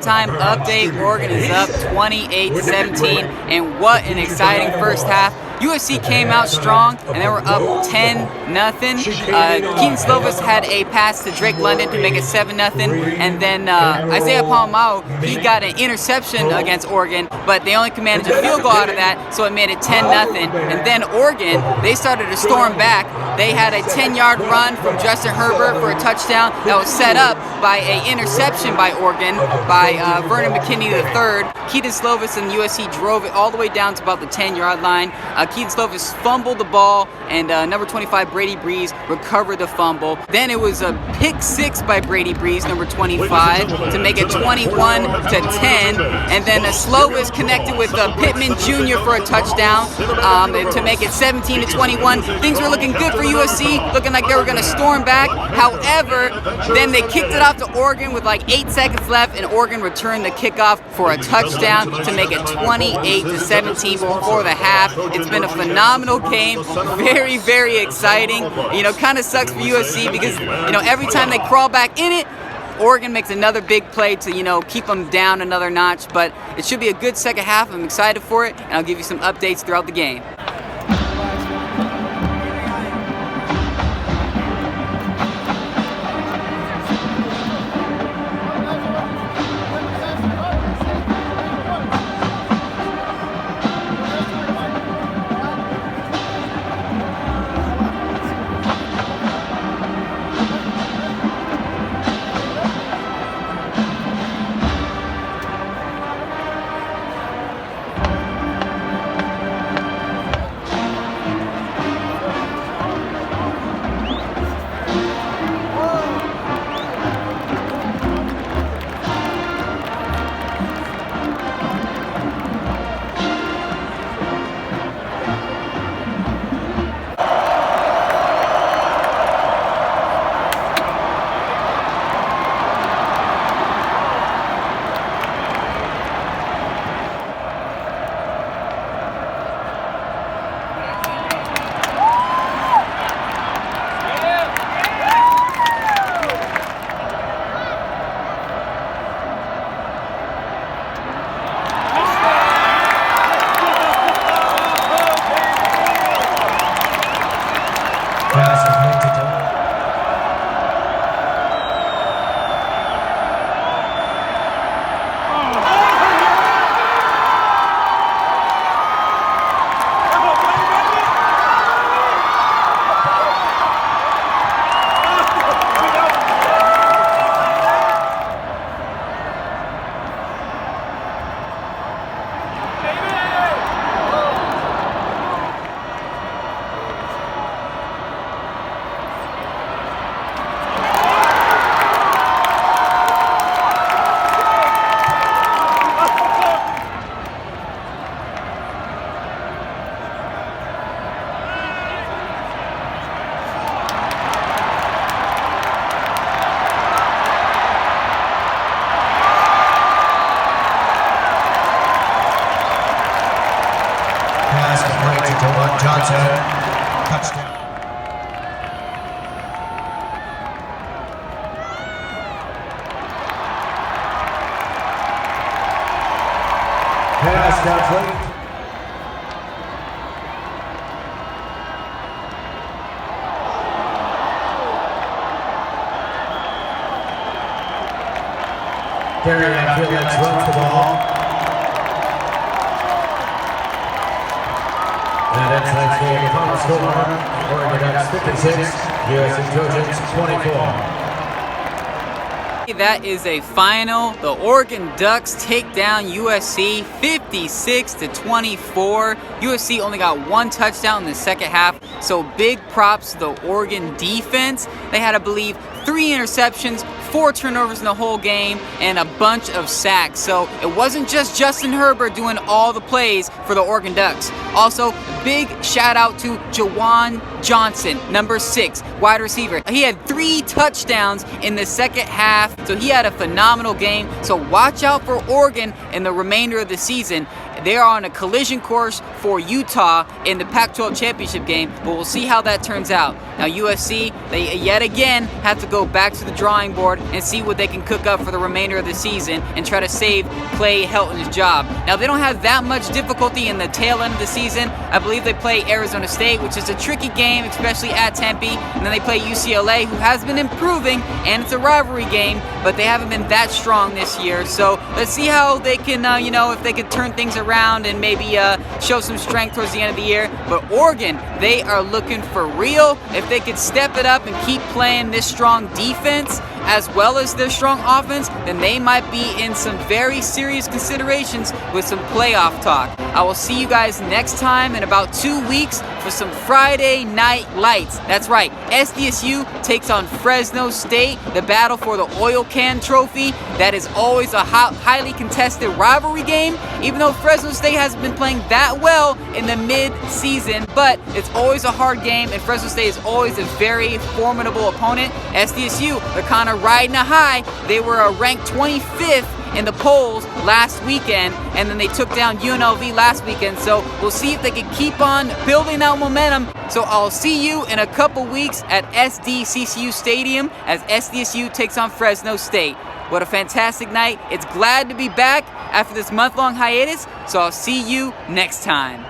halftime update. Oregon is up 28-17, and what an exciting first half. USC came out strong, and they were up 10-0. Keaton Slovis had a pass to Drake London to make it 7-0, and then Isaiah Palomao, he got an interception against Oregon, but they only commanded a field goal out of that, so it made it 10-0. And then Oregon, they started to storm back. They had a 10-yard run from Justin Herbert for a touchdown that was set up by an interception by Oregon by Vernon McKinney III. Keaton Slovis and USC drove it all the way down to about the 10-yard line. Keaton Slovis fumbled the ball, and number 25, Brady Breeze, recovered the fumble. Then it was a pick six by Brady Breeze, number 25, to make it 21-10. And then Slovis connected with Pittman Jr. for a touchdown to make it 17-21. Things were looking good for USC, looking like they were going to storm back. However, then they kicked it off to Oregon with like 8 seconds left, and Oregon returned the kickoff for a touchdown to make it 28-17 before the half. It's been a phenomenal game, very, very exciting. Kind of sucks for USC because, every time they crawl back in it, Oregon makes another big play to, keep them down another notch. But it should be a good second half. I'm excited for it, and I'll give you some updates throughout the game. Touchdown. Pass complete. Darian Felix runs the ball. And that's tonight's game. The final score, Oregon Ducks 56, USC Trojans 24. That is a final. The Oregon Ducks take down USC 56-24. USC only got one touchdown in the second half, so big props to the Oregon defense. They had, I believe, 3 interceptions, 4 turnovers in the whole game, and a bunch of sacks. So it wasn't just Justin Herbert doing all the plays for the Oregon Ducks. Also, big shout out to Jawan Johnson, number 6, wide receiver. He had 3 touchdowns in the second half, so he had a phenomenal game. So watch out for Oregon in the remainder of the season. they are on a collision course for Utah in the Pac-12 championship game, but we'll see how that turns out. Now USC, they yet again have to go back to the drawing board and see what they can cook up for the remainder of the season and try to save Clay Helton's job. Now they don't have that much difficulty in the tail end of the season. I believe they play Arizona State, which is a tricky game, especially at Tempe, and then they play UCLA, who has been improving, and it's a rivalry game, but they haven't been that strong this year. So let's see how they can, if they could turn things around and maybe show some strength towards the end of the year. But Oregon, they are looking for real. If they could step it up and keep playing this strong defense as well as their strong offense, then they might be in some very serious considerations with some playoff talk. I will see you guys next time in about 2 weeks for some Friday Night Lights. That's right, SDSU takes on Fresno State, the battle for the oil can trophy. That is always a highly contested rivalry game, even though Fresno State hasn't been playing that well in the mid-season, but it's always a hard game, and Fresno State is always a very formidable opponent. SDSU, they're kind of riding a high. They were ranked 25th in the polls last weekend, and then they took down UNLV last weekend, so we'll see if they can keep on building that momentum. So I'll see you in a couple weeks at SDCCU Stadium as SDSU takes on Fresno State. What a fantastic night. It's glad to be back after this month-long hiatus, so I'll see you next time.